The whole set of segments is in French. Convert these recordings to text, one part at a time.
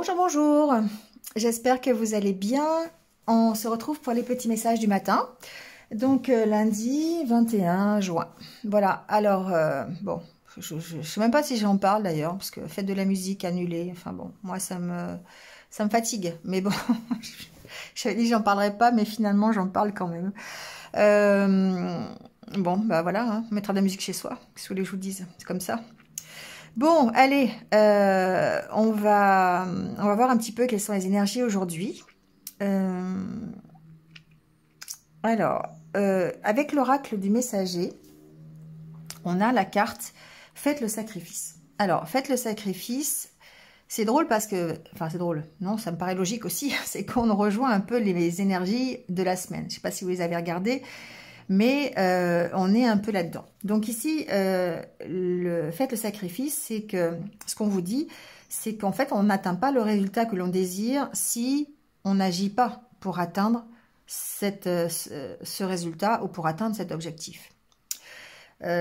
Bonjour, bonjour. J'espère que vous allez bien. On se retrouve pour les petits messages du matin. Donc lundi 21 juin. Voilà, alors bon, je ne sais même pas si j'en parle d'ailleurs, parce que fête de la musique annulée, enfin bon, moi ça me fatigue. Mais bon, j'avais dit que j'en parlerais pas, mais finalement j'en parle quand même. Bon, bah voilà, hein, mettre de la musique chez soi, qu'est-ce que vous voulez que je vous dise, c'est comme ça. Bon, allez, on va voir un petit peu quelles sont les énergies aujourd'hui. Alors, avec l'oracle du messager, on a la carte « Faites le sacrifice ». Alors, « Faites le sacrifice », c'est drôle parce que... Enfin, c'est drôle. Non, ça me paraît logique aussi. C'est qu'on rejoint un peu les énergies de la semaine. Je ne sais pas si vous les avez regardées, mais on est un peu là-dedans. Donc ici, faites le sacrifice, c'est que ce qu'on vous dit, c'est qu'en fait, on n'atteint pas le résultat que l'on désire si on n'agit pas pour atteindre ce résultat ou pour atteindre cet objectif.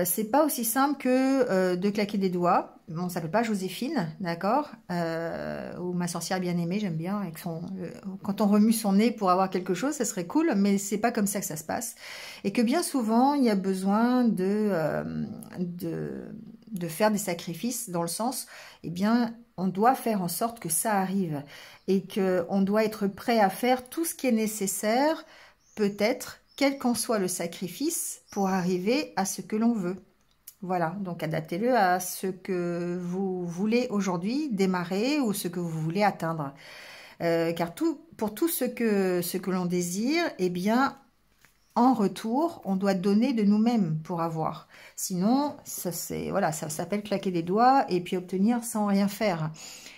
C'est pas aussi simple que de claquer des doigts. Bon, ça s'appelle pas Joséphine, d'accord, ou ma sorcière bien-aimée, j'aime bien, avec quand on remue son nez pour avoir quelque chose, ça serait cool, mais c'est pas comme ça que ça se passe. Et que bien souvent, il y a besoin de faire des sacrifices dans le sens, eh bien, on doit faire en sorte que ça arrive et qu'on doit être prêt à faire tout ce qui est nécessaire, peut-être, quel qu'en soit le sacrifice, pour arriver à ce que l'on veut. Voilà, donc adaptez-le à ce que vous voulez aujourd'hui démarrer ou ce que vous voulez atteindre. Car pour tout ce que l'on désire, eh bien, en retour, on doit donner de nous-mêmes pour avoir. Sinon, ça s'appelle claquer des doigts et puis obtenir sans rien faire.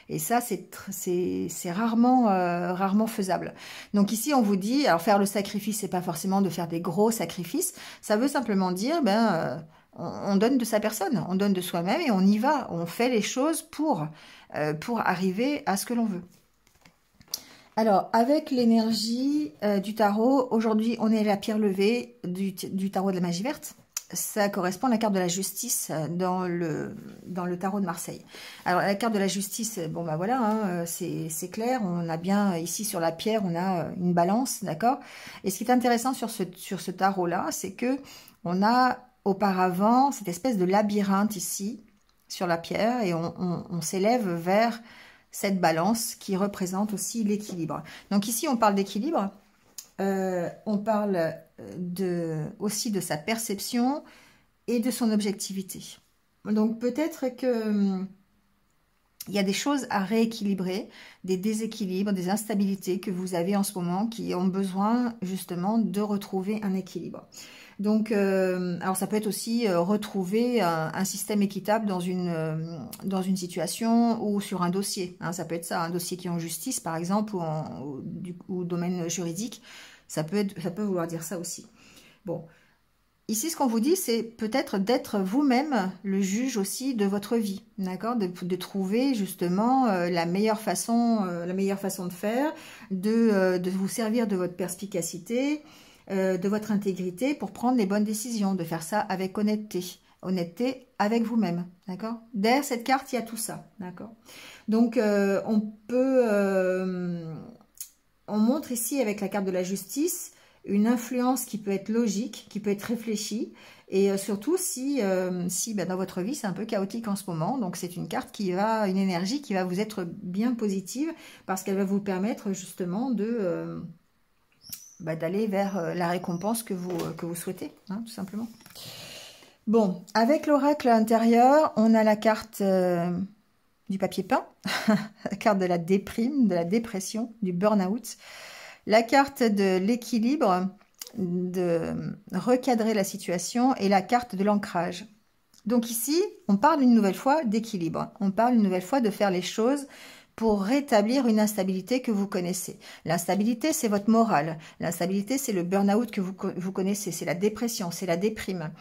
Et ça, c'est rarement faisable. Donc ici, on vous dit, alors faire le sacrifice, c'est pas forcément de faire des gros sacrifices. Ça veut simplement dire, on donne de sa personne, on donne de soi-même et on y va. On fait les choses pour arriver à ce que l'on veut. Alors, avec l'énergie du tarot, aujourd'hui, on est à la pierre levée du tarot de la magie verte. Ça correspond à la carte de la justice dans le tarot de Marseille. Alors, la carte de la justice, bon, bah voilà, hein, c'est clair. On a bien, ici, sur la pierre, on a une balance, d'accord? Et ce qui est intéressant sur ce tarot-là, c'est que on a auparavant cette espèce de labyrinthe ici, sur la pierre, et on s'élève vers cette balance qui représente aussi l'équilibre. Donc ici, on parle d'équilibre, on parle aussi de sa perception et de son objectivité. Donc peut-être que il y a des choses à rééquilibrer, des déséquilibres, des instabilités que vous avez en ce moment qui ont besoin justement de retrouver un équilibre. Donc, alors ça peut être aussi retrouver un système équitable dans une situation ou sur un dossier. Hein, ça peut être ça, un dossier qui est en justice par exemple ou domaine juridique. Ça peut vouloir dire ça aussi. Bon. Ici, ce qu'on vous dit, c'est peut-être d'être vous-même le juge aussi de votre vie, d'accord, de trouver justement la meilleure façon de faire, de vous servir de votre perspicacité, de votre intégrité pour prendre les bonnes décisions, de faire ça avec honnêteté avec vous-même, d'accord. Derrière cette carte, il y a tout ça, d'accord. Donc, on montre ici avec la carte de la justice une influence qui peut être logique, qui peut être réfléchie, et surtout si dans votre vie c'est un peu chaotique en ce moment, donc c'est une carte une énergie qui va vous être bien positive, parce qu'elle va vous permettre justement d'aller vers la récompense que vous souhaitez, hein, tout simplement. Bon, avec l'oracle intérieur, on a la carte du papier peint, la carte de la déprime, de la dépression, du burn-out, la carte de l'équilibre, de recadrer la situation, et la carte de l'ancrage. Donc ici, on parle une nouvelle fois d'équilibre. On parle une nouvelle fois de faire les choses pour rétablir une instabilité que vous connaissez. L'instabilité, c'est votre morale. L'instabilité, c'est le burn-out que vous connaissez. C'est la dépression, c'est la déprime.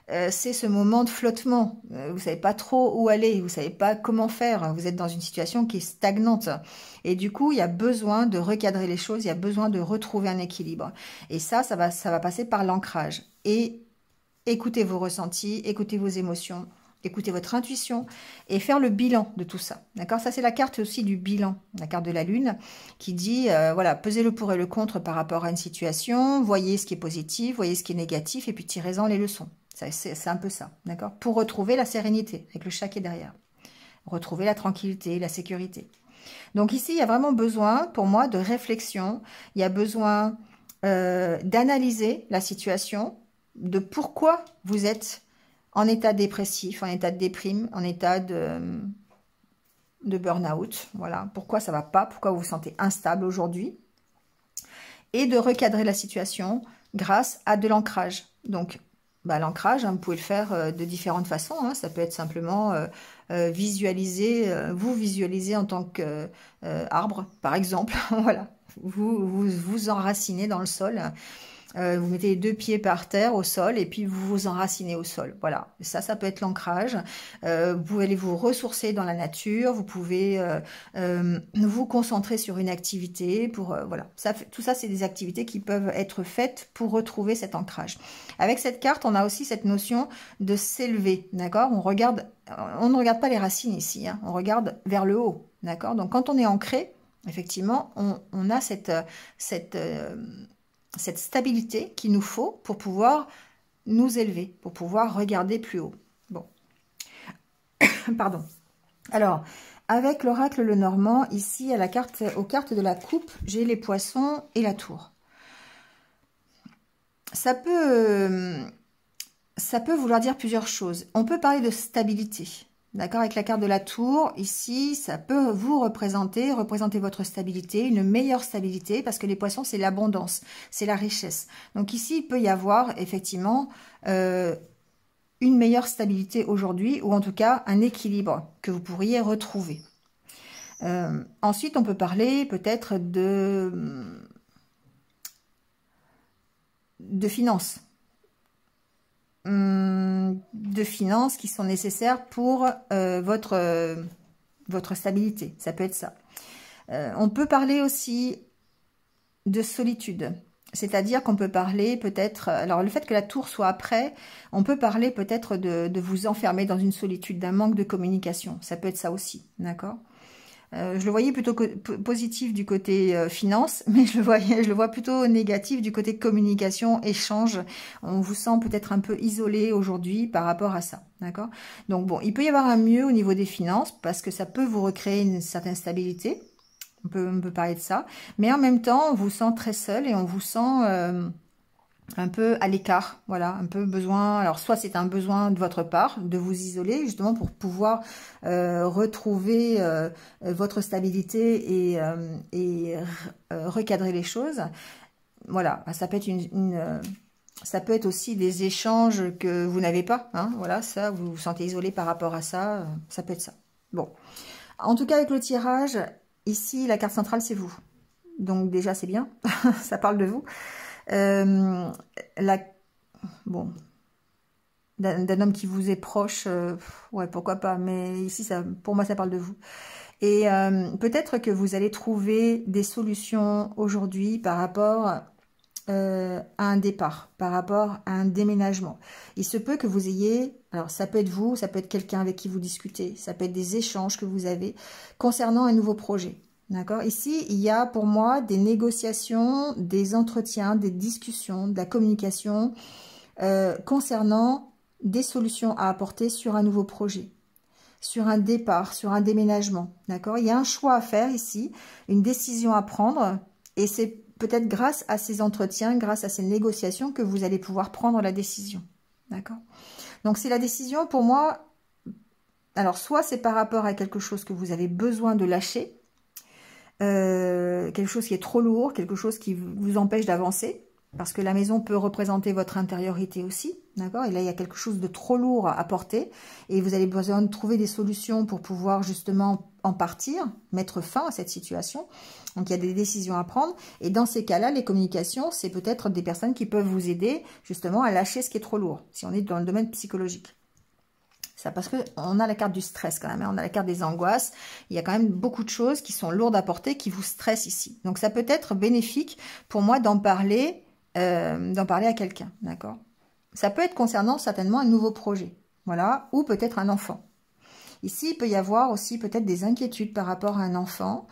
C'est ce moment de flottement. Vous savez pas trop où aller, vous savez pas comment faire. Vous êtes dans une situation qui est stagnante. Et du coup, il y a besoin de recadrer les choses, il y a besoin de retrouver un équilibre. Et ça va passer par l'ancrage. Et écoutez vos ressentis, écoutez vos émotions. écouter votre intuition et faire le bilan de tout ça. D'accord? Ça, c'est la carte aussi du bilan, la carte de la Lune, qui dit, voilà, pesez le pour et le contre par rapport à une situation, voyez ce qui est positif, voyez ce qui est négatif, et puis tirez-en les leçons. C'est un peu ça, d'accord? Pour retrouver la sérénité, avec le chat qui est derrière. Retrouver la tranquillité, la sécurité. Donc ici, il y a vraiment besoin, pour moi, de réflexion. Il y a besoin d'analyser la situation, de pourquoi vous êtes en état dépressif, en état de déprime, en état de burn-out. Voilà, pourquoi ça ne va pas, pourquoi vous vous sentez instable aujourd'hui. Et de recadrer la situation grâce à de l'ancrage. Donc, l'ancrage, vous pouvez le faire de différentes façons. Ça peut être simplement visualiser, vous visualiser en tant qu'arbre, par exemple. Voilà, vous enracinez dans le sol. Vous mettez les 2 pieds par terre au sol et puis vous vous enracinez au sol. Voilà, ça peut être l'ancrage. Vous pouvez aller vous ressourcer dans la nature. Vous pouvez vous concentrer sur une activité. Voilà, tout ça, c'est des activités qui peuvent être faites pour retrouver cet ancrage. Avec cette carte, on a aussi cette notion de s'élever. D'accord? On ne regarde pas les racines ici. On regarde vers le haut. D'accord? Donc, quand on est ancré, effectivement, on a cette stabilité qu'il nous faut pour pouvoir nous élever, pour pouvoir regarder plus haut. Bon. Pardon. Alors, avec l'oracle Lenormand, ici, aux cartes de la coupe, j'ai les poissons et la tour. Ça peut vouloir dire plusieurs choses. On peut parler de stabilité. D'accord, avec la carte de la tour, ici, ça peut vous représenter votre stabilité, une meilleure stabilité, parce que les poissons, c'est l'abondance, c'est la richesse. Donc ici, il peut y avoir effectivement une meilleure stabilité aujourd'hui, ou en tout cas un équilibre que vous pourriez retrouver. Ensuite, on peut parler peut-être de finances. De finances qui sont nécessaires pour votre stabilité. Ça peut être ça. On peut parler aussi de solitude. C'est-à-dire qu'on peut parler peut-être... Alors, le fait que la tour soit après, on peut parler peut-être de vous enfermer dans une solitude, d'un manque de communication. Ça peut être ça aussi, d'accord ? Je le voyais plutôt positif du côté finance, mais je le vois plutôt négatif du côté communication, échange. On vous sent peut-être un peu isolé aujourd'hui par rapport à ça, d'accord? Donc bon, il peut y avoir un mieux au niveau des finances parce que ça peut vous recréer une certaine stabilité. On peut parler de ça, mais en même temps, on vous sent très seul et on vous sent un peu à l'écart, voilà, un peu besoin, alors soit c'est un besoin de votre part, de vous isoler justement pour pouvoir retrouver votre stabilité et recadrer les choses, voilà, ça peut être ça peut être aussi des échanges que vous n'avez pas, voilà, ça, vous vous sentez isolé par rapport à ça, ça peut être ça. Bon, en tout cas avec le tirage, ici la carte centrale c'est vous, donc déjà c'est bien, ça parle de vous. Bon, d'un homme qui vous est proche, ouais, pourquoi pas, mais ici, pour moi, ça parle de vous. Et peut-être que vous allez trouver des solutions aujourd'hui par rapport à un départ, par rapport à un déménagement. Il se peut que vous ayez, alors ça peut être vous, ça peut être quelqu'un avec qui vous discutez, ça peut être des échanges que vous avez concernant un nouveau projet. D'accord? Ici, il y a pour moi des négociations, des entretiens, des discussions, de la communication concernant des solutions à apporter sur un nouveau projet, sur un départ, sur un déménagement. D'accord? Il y a un choix à faire ici, une décision à prendre et c'est peut-être grâce à ces entretiens, grâce à ces négociations que vous allez pouvoir prendre la décision. D'accord? Donc, c'est la décision pour moi, alors soit c'est par rapport à quelque chose que vous avez besoin de lâcher, quelque chose qui est trop lourd, quelque chose qui vous empêche d'avancer, parce que la maison peut représenter votre intériorité aussi, d'accord? Et là, il y a quelque chose de trop lourd à porter, et vous avez besoin de trouver des solutions pour pouvoir justement en partir, mettre fin à cette situation. Donc, il y a des décisions à prendre, et dans ces cas-là, les communications, c'est peut-être des personnes qui peuvent vous aider justement à lâcher ce qui est trop lourd, si on est dans le domaine psychologique. Ça, parce qu'on a la carte du stress quand même, on a la carte des angoisses, il y a quand même beaucoup de choses qui sont lourdes à porter, qui vous stressent ici. Donc ça peut être bénéfique pour moi d'en parler à quelqu'un, d'accord? Ça peut être concernant certainement un nouveau projet, voilà, ou peut-être un enfant. Ici, il peut y avoir aussi peut-être des inquiétudes par rapport à un enfant.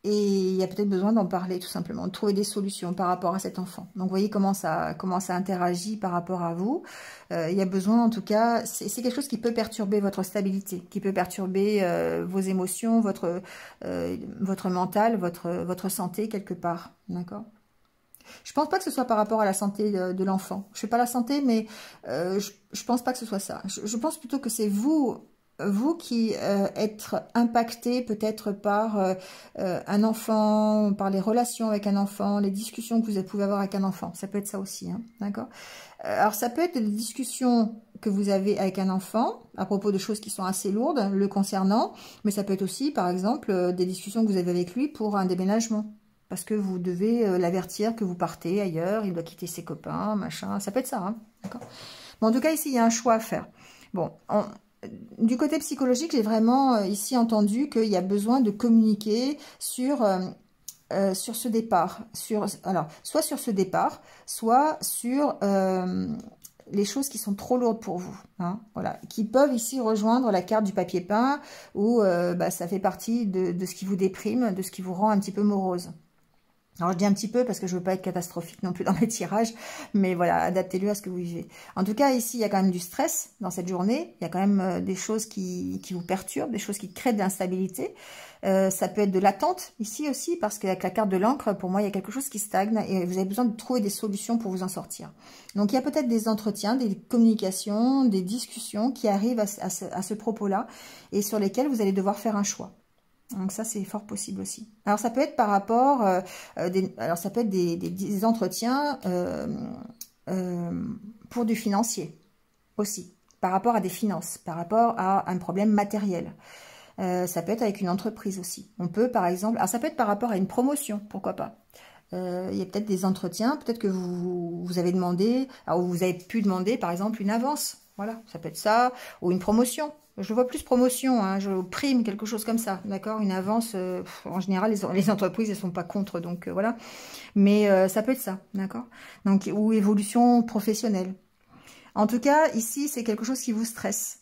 Et il y a peut-être besoin d'en parler tout simplement, de trouver des solutions par rapport à cet enfant. Donc, vous voyez comment ça interagit par rapport à vous. Il y a besoin, en tout cas, c'est quelque chose qui peut perturber votre stabilité, qui peut perturber vos émotions, votre mental, votre santé quelque part. D'accord ? Je pense pas que ce soit par rapport à la santé de l'enfant. Je fais pas la santé, mais je pense pas que ce soit ça. Je pense plutôt que c'est vous qui êtes impacté peut-être par un enfant, par les relations avec un enfant, les discussions que vous pouvez avoir avec un enfant. Ça peut être ça aussi, hein, d'accord ? Alors, ça peut être des discussions que vous avez avec un enfant à propos de choses qui sont assez lourdes le concernant, mais ça peut être aussi, par exemple, des discussions que vous avez avec lui pour un déménagement. Parce que vous devez l'avertir que vous partez ailleurs, il doit quitter ses copains, machin. Ça peut être ça, hein, d'accord ? Bon, en tout cas, ici, il y a un choix à faire. Bon, du côté psychologique, j'ai vraiment ici entendu qu'il y a besoin de communiquer sur ce départ. Alors, soit sur ce départ, soit sur les choses qui sont trop lourdes pour vous. Hein, voilà, qui peuvent ici rejoindre la carte du papier peint, où ça fait partie de ce qui vous déprime, de ce qui vous rend un petit peu morose. Alors, je dis un petit peu parce que je veux pas être catastrophique non plus dans mes tirages, mais voilà, adaptez-le à ce que vous vivez. En tout cas, ici, il y a quand même du stress dans cette journée. Il y a quand même des choses qui vous perturbent, des choses qui créent de l'instabilité. Ça peut être de l'attente ici aussi, parce qu'avec la carte de l'encre, pour moi, il y a quelque chose qui stagne et vous avez besoin de trouver des solutions pour vous en sortir. Donc, il y a peut-être des entretiens, des communications, des discussions qui arrivent à ce propos-là et sur lesquels vous allez devoir faire un choix. Donc ça, c'est fort possible aussi. Alors, ça peut être par rapport, ça peut être des entretiens pour du financier aussi, par rapport à des finances, par rapport à un problème matériel. Ça peut être avec une entreprise aussi. On peut, par exemple, alors ça peut être par rapport à une promotion, pourquoi pas. Il y a peut-être des entretiens, peut-être que vous avez demandé, alors vous avez pu demander, par exemple, une avance. Voilà, ça peut être ça, ou une promotion. Je vois plus promotion, hein, je prime, quelque chose comme ça, d'accord? Une avance, en général, les entreprises, elles sont pas contre, donc voilà. Mais ça peut être ça, d'accord? Donc, ou évolution professionnelle. En tout cas, ici, c'est quelque chose qui vous stresse.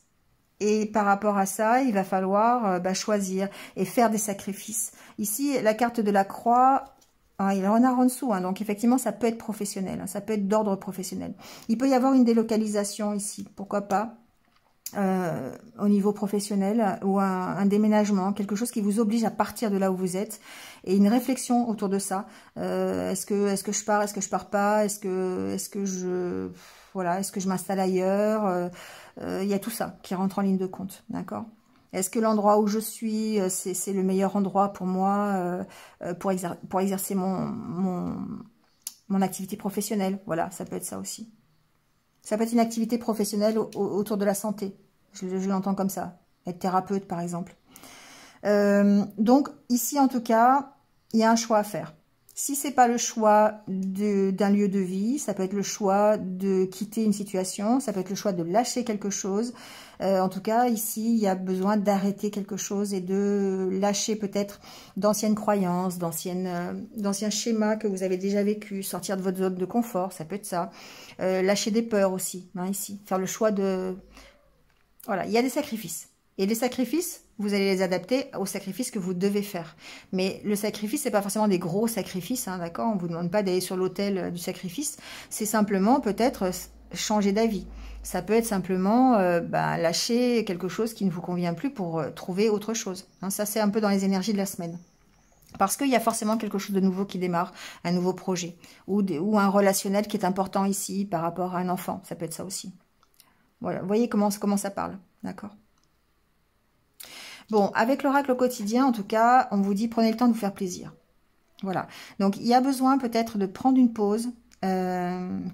Et par rapport à ça, il va falloir choisir et faire des sacrifices. Ici, la carte de la croix, il y a un renard en dessous, hein, donc effectivement, ça peut être professionnel, hein, ça peut être d'ordre professionnel. Il peut y avoir une délocalisation ici, pourquoi pas, au niveau professionnel, ou un déménagement, quelque chose qui vous oblige à partir de là où vous êtes, et une réflexion autour de ça. Est-ce que je pars, est-ce que je pars pas, est-ce que je m'installe ailleurs, il y a tout ça qui rentre en ligne de compte, d'accord? Est-ce que l'endroit où je suis, c'est le meilleur endroit pour moi pour exercer mon activité professionnelle? Voilà, ça peut être ça aussi. Ça peut être une activité professionnelle autour de la santé. Je l'entends comme ça. Être thérapeute, par exemple. Donc, ici, en tout cas, il y a un choix à faire. Si c'est pas le choix d'un lieu de vie, ça peut être le choix de quitter une situation, ça peut être le choix de lâcher quelque chose. En tout cas, ici, il y a besoin d'arrêter quelque chose et de lâcher peut-être d'anciennes croyances, d'anciens schémas que vous avez déjà vécus, sortir de votre zone de confort, ça peut être ça. Lâcher des peurs aussi, hein, ici. Faire le choix de... Voilà, il y a des sacrifices. Et les sacrifices, vous allez les adapter aux sacrifices que vous devez faire. Mais le sacrifice, c'est pas forcément des gros sacrifices, hein, d'accord? On vous demande pas d'aller sur l'autel du sacrifice. C'est simplement peut-être changer d'avis. Ça peut être simplement lâcher quelque chose qui ne vous convient plus pour trouver autre chose. Hein, ça, c'est un peu dans les énergies de la semaine. Parce qu'il y a forcément quelque chose de nouveau qui démarre, un nouveau projet. Ou un relationnel qui est important ici par rapport à un enfant. Ça peut être ça aussi. Voilà, vous voyez comment ça parle, d'accord? Bon, avec l'oracle au quotidien, en tout cas, on vous dit prenez le temps de vous faire plaisir. Voilà. Donc, il y a besoin peut-être de prendre une pause,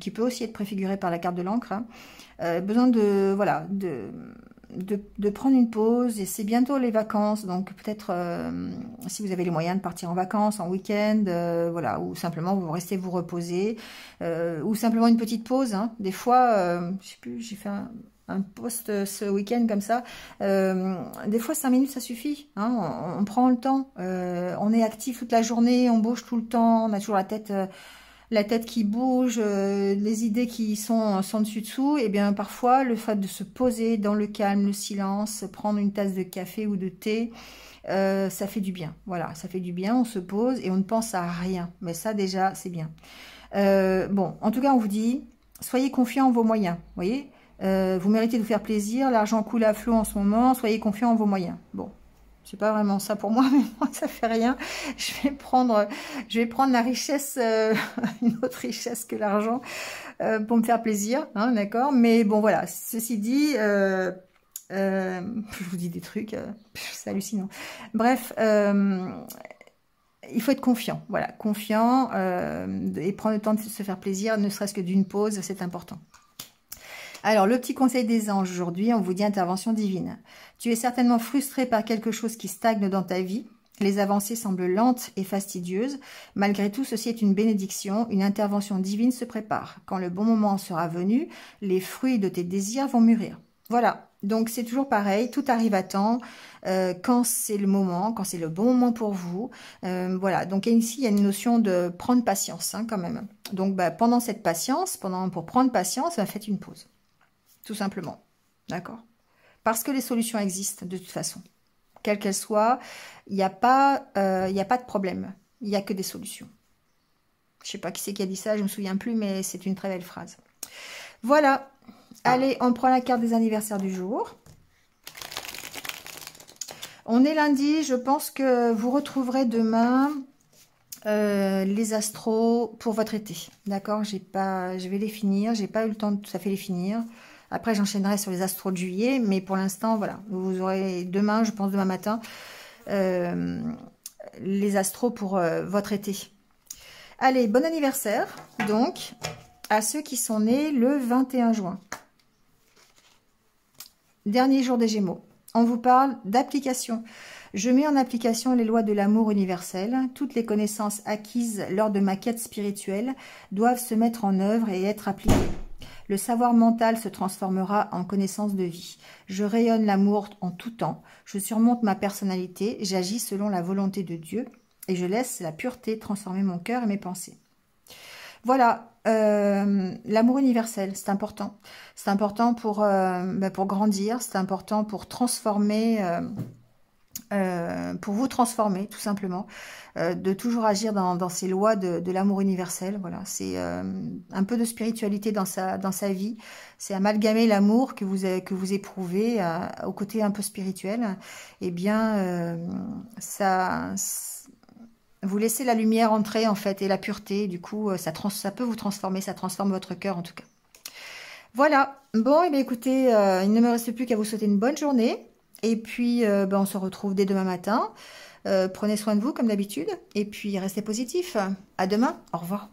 qui peut aussi être préfigurée par la carte de l'encre. Hein. Besoin de prendre une pause, et c'est bientôt les vacances, donc peut-être si vous avez les moyens de partir en vacances, en week-end, voilà, ou simplement vous restez vous reposer, ou simplement une petite pause. Hein. Des fois, je sais plus, j'ai fait un post ce week-end comme ça. Des fois, 5 minutes, ça suffit. Hein, on prend le temps. On est actif toute la journée, on bouge tout le temps, on a toujours la tête la tête qui bouge, les idées qui sont sans dessus-dessous, et bien parfois le fait de se poser dans le calme, le silence, prendre une tasse de café ou de thé, ça fait du bien. Voilà, ça fait du bien, on se pose et on ne pense à rien. Mais ça déjà, c'est bien. Bon, en tout cas, on vous dit, soyez confiants en vos moyens, vous voyez. Vous méritez de vous faire plaisir, l'argent coule à flot en ce moment, soyez confiants en vos moyens. Bon, c'est pas vraiment ça pour moi, mais moi ça fait rien. Je vais prendre la richesse, une autre richesse que l'argent, pour me faire plaisir, hein, d'accord. Mais bon voilà, ceci dit, je vous dis des trucs, c'est hallucinant. Bref, il faut être confiant, voilà, confiant, et prendre le temps de se faire plaisir, ne serait-ce que d'une pause, c'est important. Alors, le petit conseil des anges aujourd'hui, on vous dit intervention divine. Tu es certainement frustré par quelque chose qui stagne dans ta vie. Les avancées semblent lentes et fastidieuses. Malgré tout, ceci est une bénédiction. Une intervention divine se prépare. Quand le bon moment sera venu, les fruits de tes désirs vont mûrir. Voilà. Donc, c'est toujours pareil. Tout arrive à temps. Quand c'est le moment, quand c'est le bon moment pour vous. Voilà. Donc, ici, il y a une notion de prendre patience, hein, quand même. Donc, pendant cette patience, pour prendre patience, faites une pause. Tout simplement. D'accord? Parce que les solutions existent de toute façon. Quelles qu'elles soient, il n'y a pas de problème. Il n'y a que des solutions. Je ne sais pas qui c'est qui a dit ça, je ne me souviens plus, mais c'est une très belle phrase. Voilà. Allez, on prend la carte des anniversaires du jour. On est lundi, je pense que vous retrouverez demain les astros pour votre été. D'accord? Je vais les finir, j'ai pas eu le temps de tout à fait les finir. Après, j'enchaînerai sur les astros de juillet, mais pour l'instant, voilà. Vous aurez demain, je pense demain matin, les astros pour votre été. Allez, bon anniversaire, donc, à ceux qui sont nés le 21 juin. Dernier jour des Gémeaux. On vous parle d'application. Je mets en application les lois de l'amour universel. Toutes les connaissances acquises lors de ma quête spirituelle doivent se mettre en œuvre et être appliquées. Le savoir mental se transformera en connaissance de vie. Je rayonne l'amour en tout temps. Je surmonte ma personnalité. J'agis selon la volonté de Dieu. Et je laisse la pureté transformer mon cœur et mes pensées. Voilà, l'amour universel, c'est important. C'est important pour grandir. C'est important pour transformer... pour vous transformer, tout simplement, de toujours agir dans ces lois de l'amour universel. Voilà, c'est un peu de spiritualité dans sa vie. C'est amalgamer l'amour que vous éprouvez au côté un peu spirituel. Eh bien, vous laissez la lumière entrer, en fait, et la pureté. Du coup, ça peut vous transformer, ça transforme votre cœur, en tout cas. Voilà. Bon, et bien, écoutez, il ne me reste plus qu'à vous souhaiter une bonne journée. Et puis, on se retrouve dès demain matin. Prenez soin de vous, comme d'habitude. Et puis, restez positifs. À demain. Au revoir.